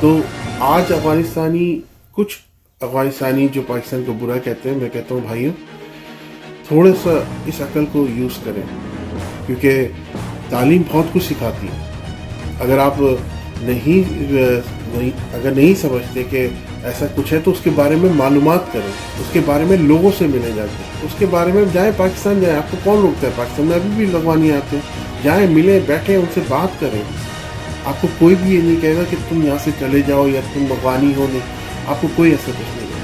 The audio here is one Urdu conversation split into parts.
تو آج کچھ افغانستانی جو پاکستان کو برا کہتے ہیں، میں کہتا ہوں بھائیوں تھوڑا سا اس عقل کو یوز کریں، کیونکہ تعلیم بہت کچھ سکھاتی ہے. اگر آپ نہیں سمجھتے کہ ایسا کچھ ہے تو اس کے بارے میں معلومات کریں، اس کے بارے میں لوگوں سے ملیں، جا کے اس کے بارے میں جائیں، پاکستان جائیں. آپ کو کون روکتا ہے؟ پاکستان میں ابھی بھی لگوانی آتے ہیں، جائیں، ملیں، بیٹھیں، ان سے بات کریں. آپ کو کوئی بھی یہ نہیں کہے گا کہ تم یہاں سے چلے جاؤ یا تم افغانی ہو. نہیں، آپ کو کوئی ایسا کچھ نہیں کہے.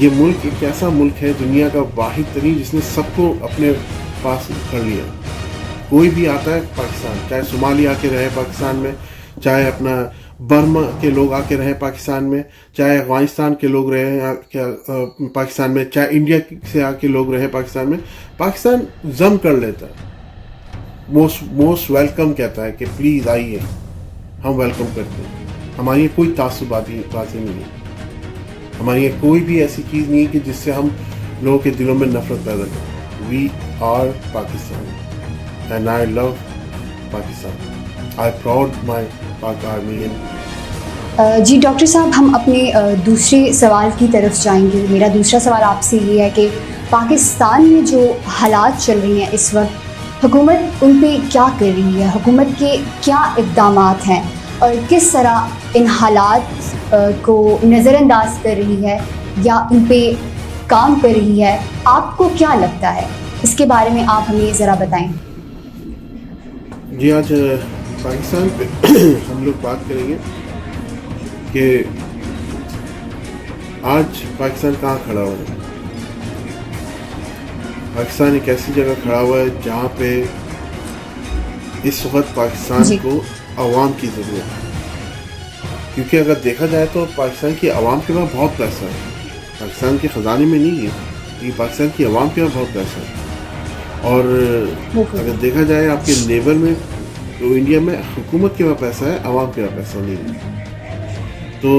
یہ ملک ایک ایسا ملک ہے، دنیا کا واحد ترین، جس نے سب کو اپنے پاس کر لیا. کوئی بھی آتا ہے پاکستان، چاہے صومالی آ کے رہے پاکستان میں، چاہے اپنا برما کے لوگ آ کے رہے پاکستان میں، چاہے افغانستان کے لوگ رہے پاکستان میں، چاہے انڈیا سے آ کے لوگ رہے پاکستان میں، پاکستان ضم کر لیتا ہے. موسٹ ویلکم کہتا ہے کہ پلیز آئیے، ہم ویلکم کرتے ہیں. ہماری یہ کوئی تعصباتی باتیں نہیں ہیں، ہماری یہ کوئی بھی ایسی چیز نہیں ہے کہ جس سے ہم لوگوں کے دلوں میں نفرت پیدا کریں. We are Pakistan and I love Pakistan. I proud my Pak army. G doctor صاحب، ہم اپنے دوسرے سوال کی طرف جائیں گے. میرا دوسرا سوال آپ سے یہ ہے کہ پاکستان میں جو حالات چل رہی ہیں اس وقت، حکومت ان پہ کیا کر رہی ہے؟ حکومت کے کیا اقدامات ہیں اور کس طرح ان حالات کو نظر انداز کر رہی ہے یا ان پہ کام کر رہی ہے؟ آپ کو کیا لگتا ہے؟ اس کے بارے میں آپ ہمیں ذرا بتائیں. جی، آج پاکستان پہ ہم لوگ بات کریں گے کہ آج پاکستان کہاں کھڑا ہوا ہے. پاکستان ایک ایسی جگہ کھڑا ہوا ہے جہاں پہ اس وقت پاکستان کو عوام کی ضرورت ہے. کیونکہ اگر دیکھا جائے تو پاکستان کی عوام کے پاس بہت پیسہ ہے، پاکستان کے خزانے میں نہیں ہے، یہ پاکستان کی عوام کے پاس بہت پیسہ ہے. اور اگر دیکھا جائے آپ کے نیبر میں تو انڈیا میں حکومت کے پاس پیسہ ہے، عوام کے پاس پیسہ نہیں ہے. تو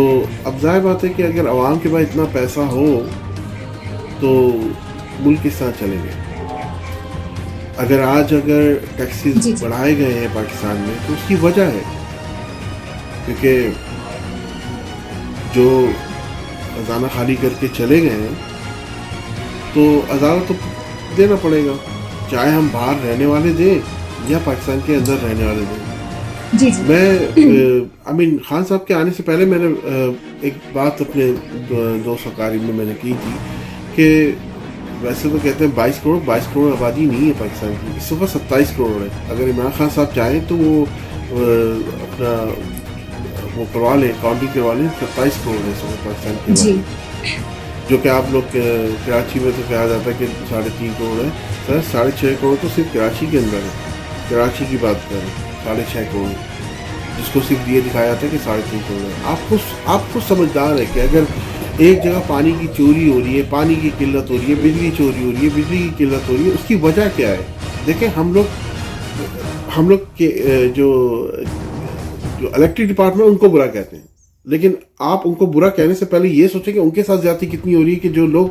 اب ظاہر بات ہے کہ اگر عوام کے پاس اتنا پیسہ ہو تو ملک کس طرح چلے گا. اگر ٹیکسز بڑھائے گئے ہیں پاکستان میں تو اس کی وجہ ہے کیونکہ جو خزانہ خالی کر کے چلے گئے ہیں تو ازارہ تو دینا پڑے گا، چاہے ہم باہر رہنے والے دیں یا پاکستان کے اندر رہنے والے دیں. میں خان صاحب کے آنے سے پہلے میں نے ایک بات اپنے دوست اقارب میں نے کی تھی کہ ویسے تو کہتے ہیں 22 کروڑ آبادی نہیں ہے پاکستان کی، اس وقت 27 کروڑ ہے. اگر عمران خان صاحب چاہیں تو وہ اپنا وہ کروا لیں، کاؤنٹنگ کروا لیں. 27 کروڑ ہے اس وقت پاکستان کی آبادی، جو کہ آپ لوگ کراچی میں تو کہا جاتا ہے کہ 3.5 کروڑ ہے. سر 6.5 کروڑ تو صرف کراچی کے اندر ہے. کراچی کی بات کریں 6.5 کروڑ، جس کو صرف یہ دکھایا جاتا ہے کہ 3.5 کروڑ ہے. آپ خود سمجھدار ہے کہ اگر ایک جگہ پانی کی چوری ہو رہی ہے، پانی کی قلت ہو رہی ہے، بجلی چوری ہو رہی ہے، بجلی کی قلت ہو رہی ہے، اس کی وجہ کیا ہے؟ دیکھیں ہم لوگ کے جو الیکٹرک ڈپارٹمنٹ ان کو برا کہتے ہیں، لیکن آپ ان کو برا کہنے سے پہلے یہ سوچیں کہ ان کے ساتھ زیادتی کتنی ہو رہی ہے کہ جو لوگ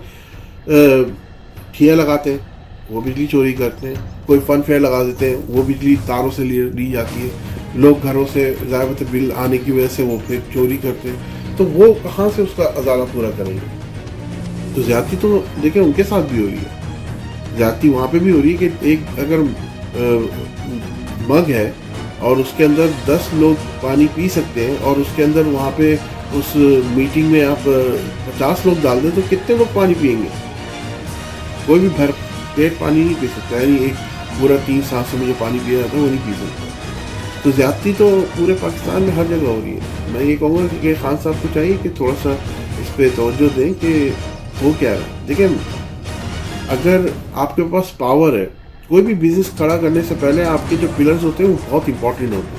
ٹھیے لگاتے ہیں وہ بجلی چوری کرتے ہیں، کوئی فن فیئر لگا دیتے ہیں وہ بجلی تاروں سے لی جاتی ہے، لوگ گھروں سے ضائع بل آنے کی وجہ سے وہ پھر چوری کرتے ہیں. تو وہ کہاں سے اس کا ازالہ پورا کریں گے؟ تو زیادتی تو دیکھیں ان کے ساتھ بھی ہو رہی ہے، زیادتی وہاں پہ بھی ہو رہی ہے کہ ایک اگر مگ ہے اور اس کے اندر 10 لوگ پانی پی سکتے ہیں اور اس کے اندر وہاں پہ اس میٹنگ میں آپ 50 لوگ ڈال دیں تو کتنے لوگ پانی پئیں گے؟ کوئی بھی بھر پیٹ پانی نہیں پی سکتا، یعنی ایک پورا 3 سانسوں میں جو پانی پیا جاتا ہے وہ نہیں پی سکتا. تو زیادتی تو پورے پاکستان میں ہر جگہ ہو رہی ہے. میں یہ کہوں گا کہ خان صاحب کو چاہیے کہ تھوڑا سا اس پہ توجہ دیں کہ وہ کیا ہے. دیکھیں اگر آپ کے پاس پاور ہے، کوئی بھی بزنس کھڑا کرنے سے پہلے آپ کے جو پلرز ہوتے ہیں وہ بہت امپورٹنٹ ہوتے ہیں.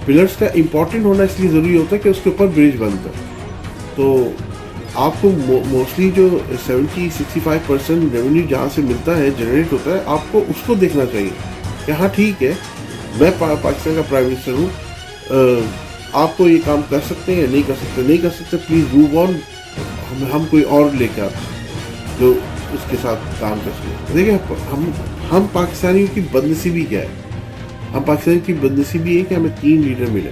پلرز کا امپورٹنٹ ہونا اس لیے ضروری ہوتا ہے کہ اس کے اوپر برج بنتا ہے. تو آپ کو موسٹلی جو 65% ریونیو جہاں سے ملتا ہے، جنریٹ ہوتا ہے، آپ کو اس کو دیکھنا چاہیے کہ ہاں ٹھیک ہے میں پاکستان کا پرائم منسٹر ہوں، آپ کو یہ کام کر سکتے ہیں یا نہیں کر سکتے پلیز موو آن، ہم کوئی اور لے کے آتے ہیں جو اس کے ساتھ کام کر سکتے. دیکھیں ہم پاکستانیوں کی بدنصیبی کیا ہے؟ ہم پاکستانی کی بدنصیبی ہے کہ ہمیں 3 لیڈر ملے.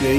PIA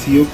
CEO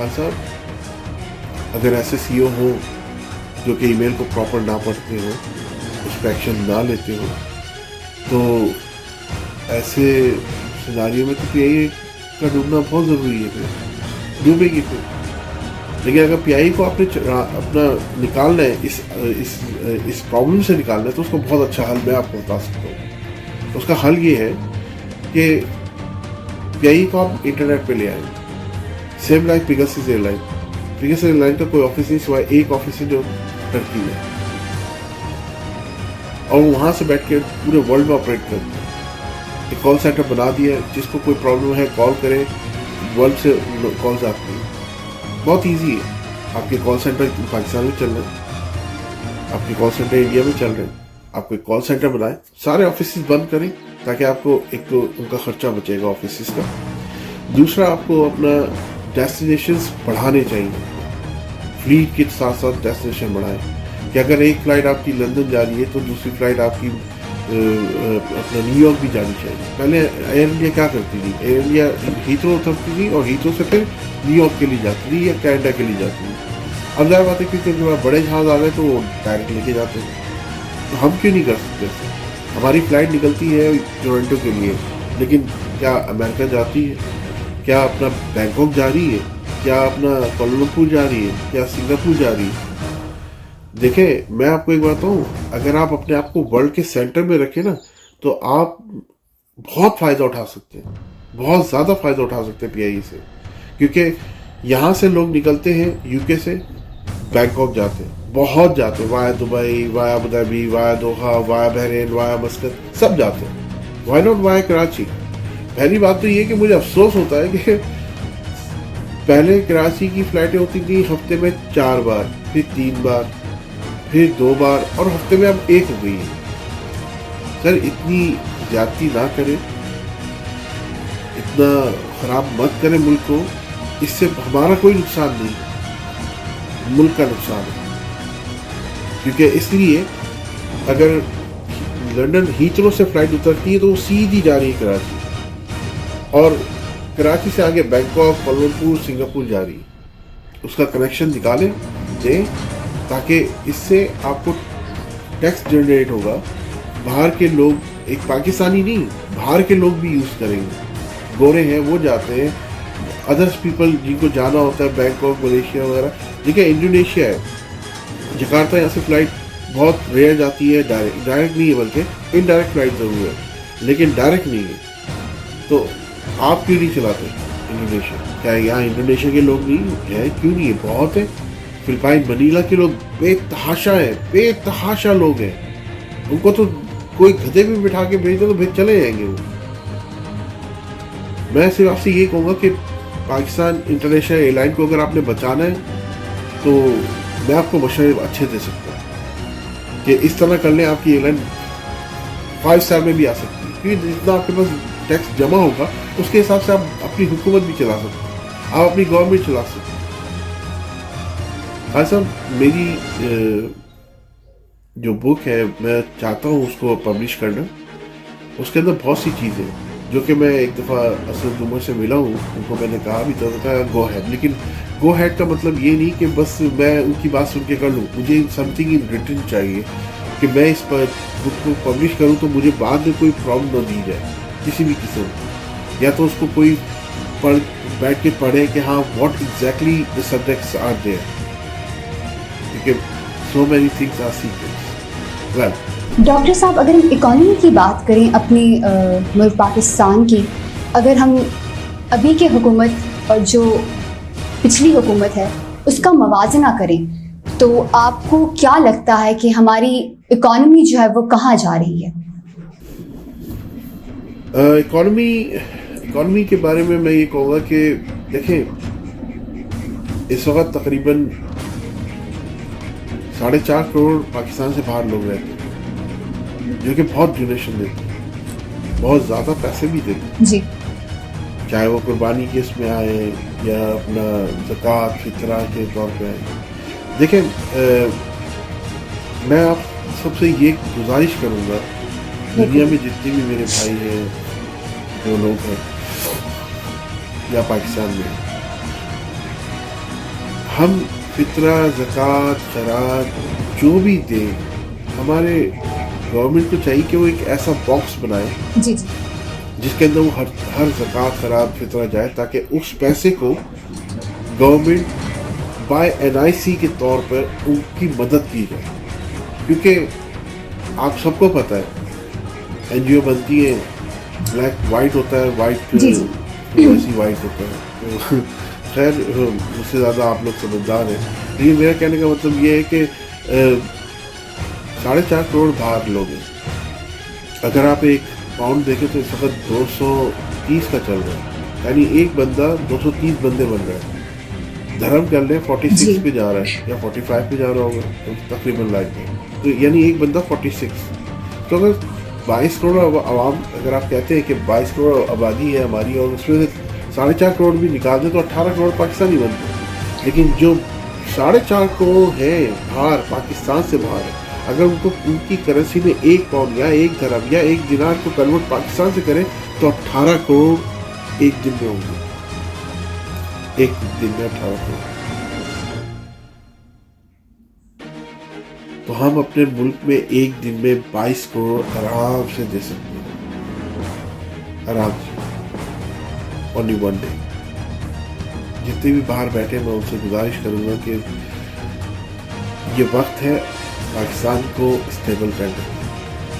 خان صاحب اگر ایسے سی او ہو جو کہ ای میل کو پراپر نہ پڑھتے ہو، اس پہ ایکشن نہ لیتے ہو، تو ایسے سیناریوں میں تو پی آئی اے کا ڈوبنا بہت ضروری ہے، پھر ڈوبے گی پھر. لیکن اگر پی آئی کو آپ نے اپنا نکالنا ہے اس پرابلم سے نکالنا ہے، تو اس کو بہت اچھا حل میں آپ کو بتا سکتا ہوں. اس کا حل یہ ہے کہ پی آئی کو آپ انٹرنیٹ پہ لے آئیں. Same like Pegasus airline. Pegasus airline کا کوئی آفس نہیں سوائے ایک آفس ہے جو ٹرکی میں، اور وہاں سے بیٹھ کے پورے ورلڈ میں آپریٹ کرتے ہیں. ایک کال سینٹر بنا دیا ہے، جس کو کوئی پرابلم ہے کال کریں، ورلڈ سے کالز آتی ہیں. بہت ایزی ہے. آپ کے کال سینٹر پاکستان میں چل رہے ہیں، آپ کے کال سینٹر انڈیا میں چل رہے ہیں، آپ کوئی کال سینٹر بنائیں، سارے آفیسز بند کریں تاکہ آپ کو ایک تو ان کا خرچہ بچے گا آفیسز کا. دوسرا آپ کو اپنا ڈیسٹینیشنز بڑھانے چاہیے. فلیٹ کے ساتھ ساتھ ڈیسٹینیشن بڑھائیں کہ اگر ایک فلائٹ آپ کی لندن جا رہی ہے تو دوسری فلائٹ آپ کی اپنا نیو یارک بھی جانی چاہیے. پہلے ایئر انڈیا کیا کرتی تھی؟ ایئر انڈیا ہیتھرو اترتی تھی اور ہیتھرو سے پھر نیو یارک کے لیے جاتی تھی یا کینیڈا کے لیے جاتی تھی. اب ظاہر بات ہے کیونکہ بڑے جہاز آ گئے تو وہ ڈائریکٹ لے کے جاتے ہیں. تو ہم کیوں نہیں کر سکتے؟ ہماری فلائٹ نکلتی ہے ٹورنٹو کے لیے، لیکن کیا امریکہ جاتی ہے؟ کیا اپنا بینکاک جا رہی ہے؟ کیا اپنا کوالالمپور جا رہی ہے؟ کیا سنگاپور جا رہی ہے؟ دیکھیں میں آپ کو ایک بات بتاؤں، اگر آپ اپنے آپ کو ورلڈ کے سینٹر میں رکھیں نا تو آپ بہت فائدہ اٹھا سکتے ہیں، بہت زیادہ فائدہ اٹھا سکتے ہیں پی آئی سے. کیونکہ یہاں سے لوگ نکلتے ہیں یو کے سے بینکاک جاتے ہیں، بہت جاتے ہیں، via Dubai, via Abu Dhabi, via Doha, via Bahrain, via Muscat, سب جاتے ہیں. Why not via Karachi? پہلی بات تو یہ کہ مجھے افسوس ہوتا ہے کہ پہلے کراچی کی فلائٹیں ہوتی تھیں ہفتے میں 4 بار، پھر 3 بار، پھر 2 بار، اور ہفتے میں اب 1 ہو گئی ہے. سر اتنی زیادتی نہ کریں، اتنا خراب مت کریں ملک کو. اس سے ہمارا کوئی نقصان نہیں ہے، ملک کا نقصان ہے. کیونکہ اس لیے اگر لنڈن ہیتھرو سے فلائٹ اترتی ہے تو وہ سیدھی جا رہی ہے کراچی، اور کراچی سے آگے بینکاک، کوالالمپور، سنگاپور جا رہی ہے. اس کا کنیکشن نکالیں، دیں، تاکہ اس سے آپ کو ٹیکس جنریٹ ہوگا. باہر کے لوگ، ایک پاکستانی نہیں، باہر کے لوگ بھی یوز کریں گے. گورے ہیں وہ جاتے ہیں، ادرس پیپل جن کو جانا ہوتا ہے بینکاک، ملیشیا وغیرہ. دیکھیں انڈونیشیا ہے، جکارتا یہاں سے فلائٹ بہت ریئر جاتی ہے، ڈائریکٹ نہیں ہے بلکہ انڈائریکٹ فلائٹ ضرور ہے، لیکن ڈائریکٹ نہیں ہے. تو آپ کیوں نہیں چلاتے انڈونیشیا؟ کیا یہاں انڈونیشیا کے لوگ نہیں ہیں؟ کیوں نہیں ہے؟ بہت ہے. فلپائن منیلا کے لوگ بے تحاشا ہیں، بے تحاشا لوگ ہیں. ان کو تو کوئی گدھے بھی بٹھا کے بھیج دو تو پھر چلے جائیں گے وہ. میں صرف آپ سے یہ کہوں گا کہ پاکستان انٹرنیشنل ایئر لائن کو اگر آپ نے بچانا ہے تو میں آپ کو مشورے اچھے دے سکتا ہوں کہ اس طرح کر لیں. آپ کی ایئر لائن 5 اسٹار میں بھی آ سکتی ہے، کیونکہ جتنا آپ کے پاس ٹیکس جمع ہوگا اس کے حساب سے آپ اپنی حکومت بھی چلا سکتے ہیں، آپ اپنی گورنمنٹ چلا سکتے ہیں. ہاں صاحب، میری جو بک ہے میں چاہتا ہوں اس کو پبلش کرنا. اس کے اندر بہت سی چیزیں جو کہ میں ایک دفعہ اسد عمر سے ملا ہوں، ان کو میں نے کہا بھی تھا گو ہیڈ. لیکن گو ہیڈ کا مطلب یہ نہیں کہ بس میں ان کی بات سن کے کر لوں. مجھے سم تھنگ ان ریٹن چاہیے کہ میں اس پر بک کو پبلش کروں تو مجھے بعد میں کوئی پرابلم نہ دی جائے کسی بھی قسم. یا تو اس کو کوئی بیٹھ کے پڑھے کہ ہاں what exactly the subjects are there, کیونکہ so many things are secrets. Well doctor صاحب، اگر ہم اکانومی کی بات کریں اپنے ملک پاکستان کی، اگر ہم ابھی کے حکومت اور جو پچھلی حکومت ہے اس کا موازنہ کریں تو آپ کو کیا لگتا ہے کہ ہماری اکانومی جو ہے وہ کہاں جا رہی ہے؟ اکانومی کے بارے میں میں یہ کہوں گا کہ دیکھیں اس وقت تقریباً 4.5 کروڑ پاکستان سے باہر لوگ رہتے ہیں جو کہ بہت ڈونیشن دیتے ہیں، بہت زیادہ پیسے بھی دیتے ہیں جی، چاہے وہ قربانی کے اس میں آئے یا اپنا زکوٰۃ فطرہ کے طور پہ آئے. دیکھیں میں آپ سب سے یہ گزارش کروں گا، دنیا میں جتنے بھی میرے بھائی ہیں جو لوگ ہیں یا پاکستان میں، ہم فطرہ، زکوٰۃ، خیرات جو بھی دیں، ہمارے گورنمنٹ کو چاہیے کہ وہ ایک ایسا باکس بنائے جی جی جس کے اندر وہ ہر زکوٰۃ، خیرات، فطرہ جائے، تاکہ اس پیسے کو گورنمنٹ بائی NIC کے طور پر ان کی مدد کی جائے. کیونکہ آپ سب کو پتہ ہے NGO بنتی ہے، بلیک وائٹ ہوتا ہے، وائٹ جی جی ویسی وائٹ ہوتا ہے. خیر اس سے زیادہ آپ لوگ سمجھدار ہیں. لیکن میرا کہنے کا مطلب یہ ہے کہ 4.5 کروڑ باہر لوگ ہیں. اگر آپ ایک پاؤنڈ دیکھیں تو اس وقت 230 کا چل رہا ہے، یعنی ایک بندہ 230 بندے بن رہا ہے. دھرم کر لیں 46 پہ جا رہا ہے یا 45 پہ جا رہا ہوگا تقریباً لائک میں، تو یعنی ایک بندہ 46. تو اگر 22 کروڑ عوام، اگر آپ کہتے ہیں کہ 22 کروڑ آبادی ہے ہماری اور اس میں سے 4.5 کروڑ بھی نکال دیں تو 18 کروڑ پاکستانی بنتے ہیں. لیکن جو 4.5 کروڑ ہیں باہر، پاکستان سے باہر ہے، اگر ان کو ان کی کرنسی میں 1 پاؤنڈ یا 1 درہم یا 1 دینار کو کنورٹ پاکستان سے کریں تو 18 کروڑ ایک دن میں ہوں گے. ایک دن میں 18 کروڑ. تو ہم اپنے ملک میں ایک دن میں 22 کروڑ آرام سے دے سکتے ہیں، آرام سے، اونلی ون ڈے. جتنے بھی باہر بیٹھے میں ان سے گزارش کروں گا کہ یہ وقت ہے پاکستان کو اسٹیبل کرنے کا.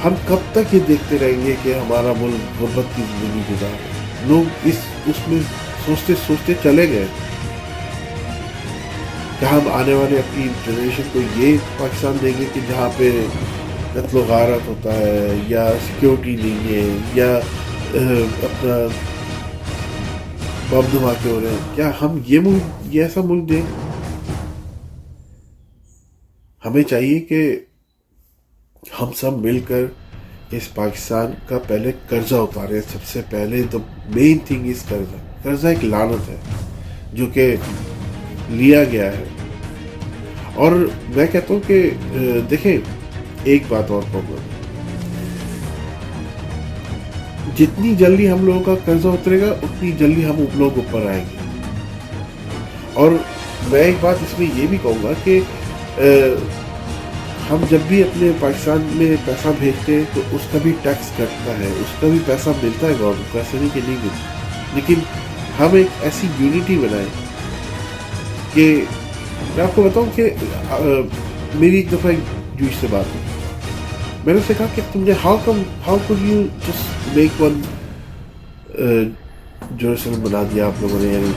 ہم کب تک یہ دیکھتے رہیں گے کہ ہمارا ملک غربت کی زندگی گزار رہا ہے؟ لوگ اس میں سوچتے سوچتے چلے گئے کہ ہم آنے والے اپنی جنریشن کو یہ پاکستان دیں گے کہ جہاں پہ قتل و غارت ہوتا ہے یا سیکیورٹی نہیں ہے یا اپنا بم دھماکے ہو رہے ہیں. کیا ہم یہ ایسا ملک دیں؟ ہمیں چاہیے کہ ہم سب مل کر اس پاکستان کا پہلے قرضہ اتارے. سب سے پہلے تو مین تھنگ اس قرضہ ایک لعنت ہے جو کہ لیا گیا ہے. اور میں کہتا ہوں کہ دیکھیں ایک بات اور کہوں گا، جتنی جلدی ہم لوگوں کا قرضہ اترے گا اتنی جلدی ہم لوگ اوپر آئیں گے. اور میں ایک بات اس میں یہ بھی کہوں گا کہ ہم جب بھی اپنے پاکستان میں پیسہ بھیجتے ہیں تو اس کا بھی ٹیکس کٹتا ہے، اس کا بھی پیسہ ملتا ہے گورنمنٹ کو، ایسا نہیں کہ نہیں ملتا. لیکن ہم ایک ایسی یونٹی بنائیں کہ میں آپ کو بتاؤں کہ میری ایک دفعہ جوش سے بات ہوئی. میں نے اسے کہا کہ تم نے how could you just make one Jerusalem بنا دیا آپ لوگوں نے؟ یعنی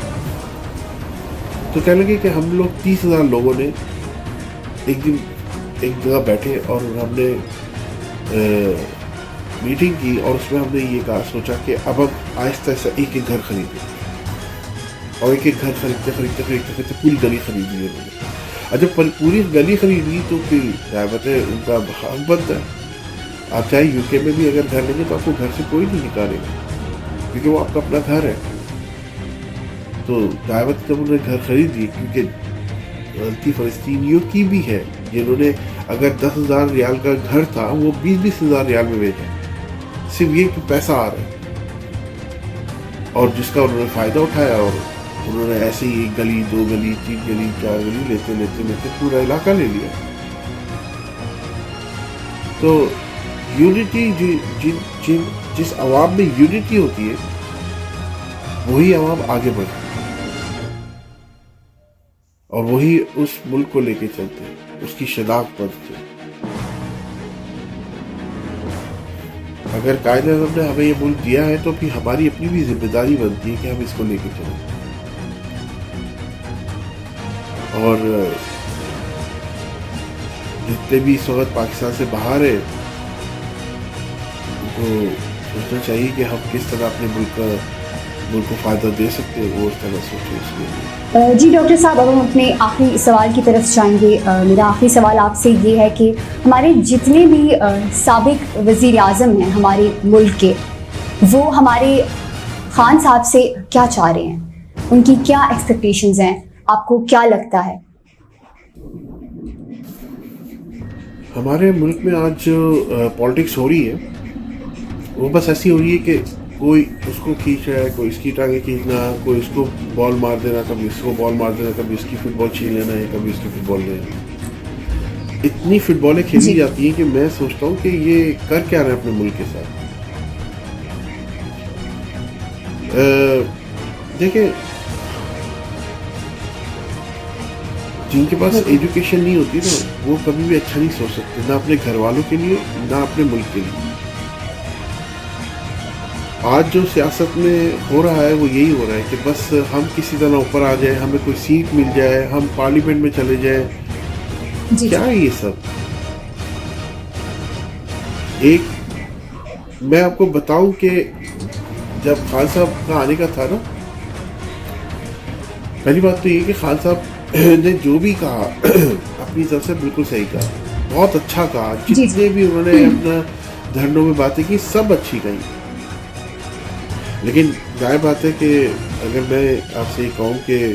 تو کہنے لگے کہ ہم لوگ 30,000 لوگوں نے ایک دن ایک جگہ بیٹھے اور ہم نے میٹنگ کی اور اس میں ہم نے یہ سوچا کہ اب ہم آہستہ آہستہ ایک ایک گھر خریدیں. اور ایک ایک گھر خریدتے پوری گلی خرید لی انہوں نے. اور جب پوری گلی خرید لی تو پھر ظاہر ہے ان کا حق بنتا ہے. آپ چاہے UK میں بھی اگر گھر لیں گے تو آپ کو گھر سے کوئی نہیں نکالے گا کیونکہ وہ آپ کا اپنا گھر ہے. تو ظاہر جب انہوں نے گھر خرید لی، کیونکہ غلطی فلسطینیوں کی بھی ہے جنہوں نے اگر 10,000 ریال کا گھر تھا وہ 20,000 ریال میں بیچا، صرف یہ کہ پیسہ آ رہا ہے، اور جس کا انہوں نے فائدہ اٹھایا اور انہوں نے ایسے ہی 1 گلی 2 گلی 3 گلی 4 گلی لیتے پورا علاقہ لے لیا. تو یونٹی جس عوام میں یونٹی ہوتی ہے وہی عوام آگے بڑھتی ہے اور وہی اس ملک کو لے کے چلتے ہیں، اس کی شناخت بنتے ہیں. اگر قائد اعظم نے ہمیں یہ ملک دیا ہے تو پھر ہماری اپنی بھی ذمہ داری بنتی ہے کہ ہم اس کو لے کے چلیں. اور جتنے بھی اس وقت پاکستان سے باہر ہیں ان کو سوچنا چاہیے کہ ہم کس طرح اپنے ملک کو فائدہ دے سکتے ہیں، وہ اس طرح سوچیں اس کے لیے. جی ڈاکٹر صاحب، اب ہم اپنے آخری سوال کی طرف جائیں گے. میرا آخری سوال آپ سے یہ ہے کہ ہمارے جتنے بھی سابق وزیر اعظم ہیں ہمارے ملک کے، وہ ہمارے خان صاحب سے کیا چاہ رہے ہیں؟ ان کی کیا ایکسپیکٹیشنز ہیں؟ آپ کو کیا لگتا ہے؟ ہمارے ملک میں آج جو پالیٹکس ہو رہی ہے وہ بس ایسی ہو رہی ہے کہ کوئی اس کو کھینچ رہا ہے, کوئی اس کی ٹانگیں کھینچنا, کوئی اس کو بال مار دینا, کبھی اس کو بال مار دینا, کبھی اس کی فٹ بال چھین لینا ہے, کبھی اس کی فٹ بال لینا. اتنی فٹ بالیں کھیلی جاتی ہیں کہ میں سوچتا ہوں کہ یہ کر کیا رہے ہیں اپنے ملک کے ساتھ. دیکھیں, جن کے پاس ایجوکیشن نہیں ہوتی نا, وہ کبھی بھی اچھا نہیں سوچ سکتے, نہ اپنے گھر والوں کے لیے نہ اپنے ملک کے لیے. آج جو سیاست میں ہو رہا ہے وہ یہی ہو رہا ہے کہ بس ہم کسی طرح اوپر آ جائیں, ہمیں کوئی سیٹ مل جائے, ہم پارلیمنٹ میں چلے جائیں. کیا ہے یہ سب؟ ایک میں آپ کو بتاؤں کہ جب خان صاحب کا آنے کا تھا نا, پہلی بات تو یہ کہ خان صاحب نے جو بھی کہا اپنی طرف سے بالکل صحیح کہا, بہت اچھا کہا. جتنے بھی انہوں نے اپنا دھرنوں میں باتیں کی سب اچھی کہیں. لیکن ظاہر بات ہے کہ اگر میں آپ سے یہ کہوں کہ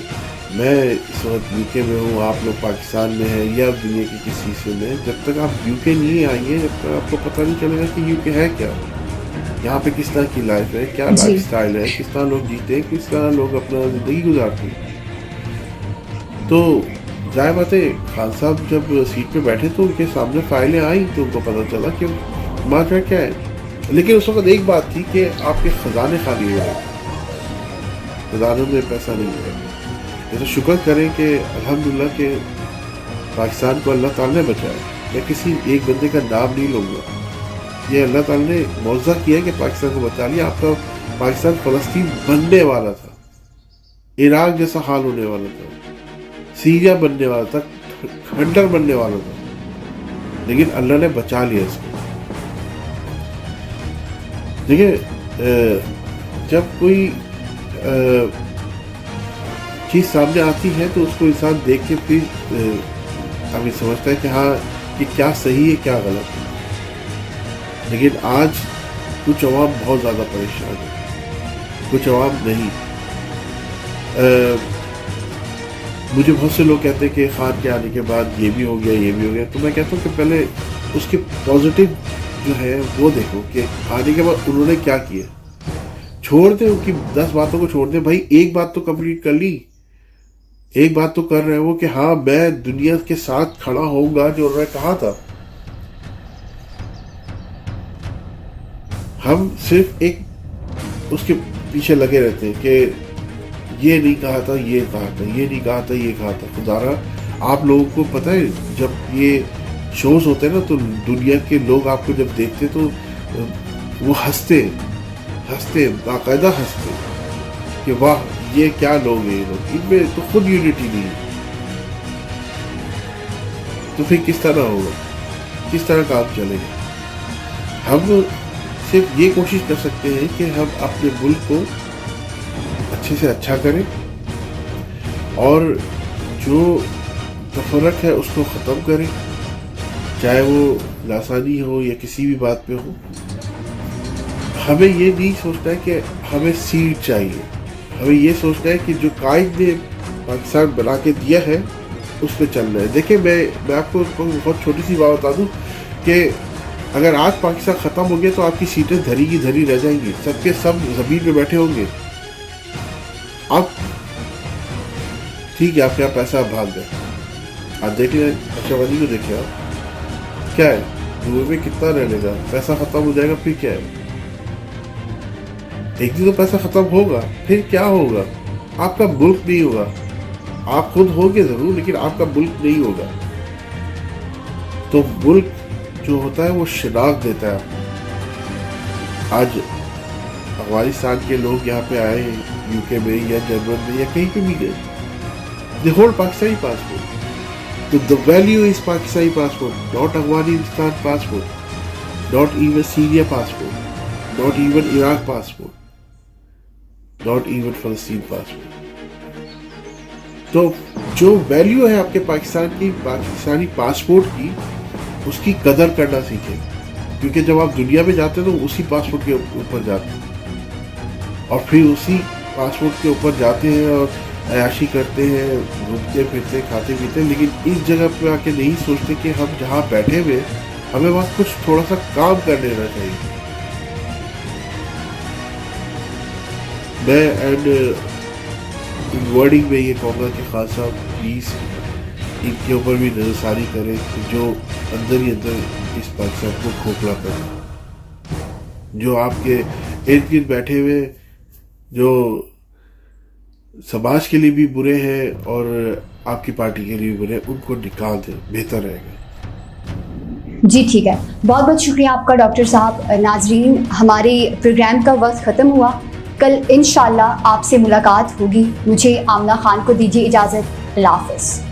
میں اس وقت یو کے میں ہوں, آپ لوگ پاکستان میں ہیں یا دنیا کے کسی حصے میں, جب تک آپ یو کے نہیں آئیں گے, جب تک آپ کو پتہ نہیں چلے گا کہ یو کے ہے کیا, یہاں پہ کس طرح کی لائف ہے, کیا لائف سٹائل ہے, کس طرح لوگ جیتے ہیں, کس طرح لوگ اپنا زندگی گزارتے ہیں. تو ظاہر بات ہے خان صاحب جب سیٹ پہ بیٹھے تو ان کے سامنے فائلیں آئیں تو ان کو پتہ چلا کہ ماجرا کیا ہے. لیکن اس وقت ایک بات تھی کہ آپ کے خزانے خالی ہو رہے, خزانوں میں پیسہ نہیں ہے. یہ تو شکر کریں کہ الحمدللہ کہ پاکستان کو اللہ تعالیٰ نے بچایا. میں کسی ایک بندے کا نام نہیں لوں گا, یہ اللہ تعالیٰ نے معجزہ کیا کہ پاکستان کو بچا لیا. آپ کا پاکستان فلسطین بننے والا تھا, عراق جیسا حال ہونے والا تھا, سیریا بننے والا تھا, کھنڈر بننے والا تھا, لیکن اللہ نے بچا لیا اس کو. دیکھیں, جب کوئی چیز سامنے آتی ہے تو اس کو انسان دیکھ کے پھر ابھی سمجھتا ہے کہ ہاں یہ کیا صحیح ہے کیا غلط ہے. لیکن آج کچھ عوام بہت زیادہ پریشان ہے, کچھ عوام نہیں. مجھے بہت سے لوگ کہتے ہیں کہ خان کے آنے کے بعد یہ بھی ہو گیا یہ بھی ہو گیا. تو میں کہتا ہوں کہ پہلے اس کے پازیٹیو جو ہے وہ دیکھو کہ آنے کے بعد انہوں نے کیا کیا. چھوڑ دیں ان کی 10 باتوں کو, چھوڑ دیں بھائی, ایک بات تو کمپلیٹ کر لی, ایک بات تو کر رہے وہ کہ ہاں میں دنیا کے ساتھ کھڑا ہوں گا جو انہوں نے کہا تھا. ہم صرف ایک اس کے پیچھے لگے رہتے ہیں کہ یہ نہیں کہا تھا یہ کہا تھا, یہ نہیں کہا تھا یہ کہا تھا. خدا رہا آپ لوگوں کو پتہ ہے جب یہ شوز ہوتے ہیں نا تو دنیا کے لوگ آپ کو جب دیکھتے تو وہ ہنستے باقاعدہ ہنستے کہ واہ یہ کیا لوگ ہیں, لوگ ان میں تو خود یونٹی نہیں ہے. تو پھر کس طرح ہوگا, کس طرح کام چلے گا. ہم صرف یہ کوشش کر سکتے ہیں کہ ہم اپنے ملک کو اچھے سے اچھا کریں اور جو تفرق ہے اس کو ختم کریں, چاہے وہ لاسانی ہو یا کسی بھی بات پہ ہو. ہمیں یہ نہیں سوچنا ہے کہ ہمیں سیٹ چاہیے, ہمیں یہ سوچنا ہے کہ جو قائد نے پاکستان بنا کے دیا ہے اس پہ چلنا ہے. دیکھیں میں آپ کو بہت چھوٹی سی بات بتا دوں کہ اگر آج پاکستان ختم ہو گیا تو آپ کی سیٹیں دھری کی دھری رہ جائیں گی, سب کے سب زمین پہ بیٹھے ہوں گے. آپ ٹھیک ہے آپ کے یہاں پیسہ آپ بھاگ گئے, آپ دیکھ لیں اشرف غنی کو دیکھیں, آپ کیا ہے دبئی میں کتنا رہنے گا, پیسہ ختم ہو جائے گا پھر کیا ہے, ایک دن تو پیسہ ختم ہوگا, پھر کیا ہوگا, آپ کا ملک نہیں ہوگا. آپ خود ہوگے ضرور لیکن آپ کا ملک نہیں ہوگا. تو ملک جو ہوتا ہے وہ شناخت دیتا ہے. آج افغانستان کے لوگ یہاں پہ آئے ہیں یو کے میں یا جرمن میں یا کہیں پہ بھی گئے, they hold Pakistani passport. So the value is Pakistani passport, not Afghanistan passport, not even Syria passport, not even Iraq passport, not even Palestine passport. تو جو ویلیو ہے آپ کے پاکستان کی پاکستانی پاسپورٹ کی, اس کی قدر کرنا سیکھیں, کیونکہ جب آپ دنیا میں جاتے ہیں تو اسی پاسپورٹ کے اوپر جاتے ہیں اور پھر اسی پاسپورٹ کے اوپر جاتے ہیں اور عیاشی کرتے ہیں, گھومتے پھرتے کھاتے پیتے, لیکن اس جگہ پہ آ کے نہیں سوچتے کہ ہم جہاں بیٹھے ہوئے ہمیں وہاں کچھ تھوڑا سا کام کر لینا چاہیے. میں اینڈ ورڈنگ میں یہ کہوں گا کہ خان صاحب پلیز ان کے اوپر بھی نظرثانی کریں کہ جو اندر ہی اندر اس پاکستان کو کھوکھلا کریں، جو آپ کے ارد گرد بیٹھے ہوئے جو سماج کے لیے بھی برے ہیں اور آپ کی پارٹی کے لیے بھی برے ہیں، ان کو نکال دیں، بہتر رہے گا۔ جی ٹھیک ہے، بہت بہت شکریہ آپ کا ڈاکٹر صاحب۔ ناظرین، ہمارے پروگرام کا وقت ختم ہوا، کل انشاءاللہ آپ سے ملاقات ہوگی۔ مجھے آمنہ خان کو دیجیے اجازت، اللہ حافظ۔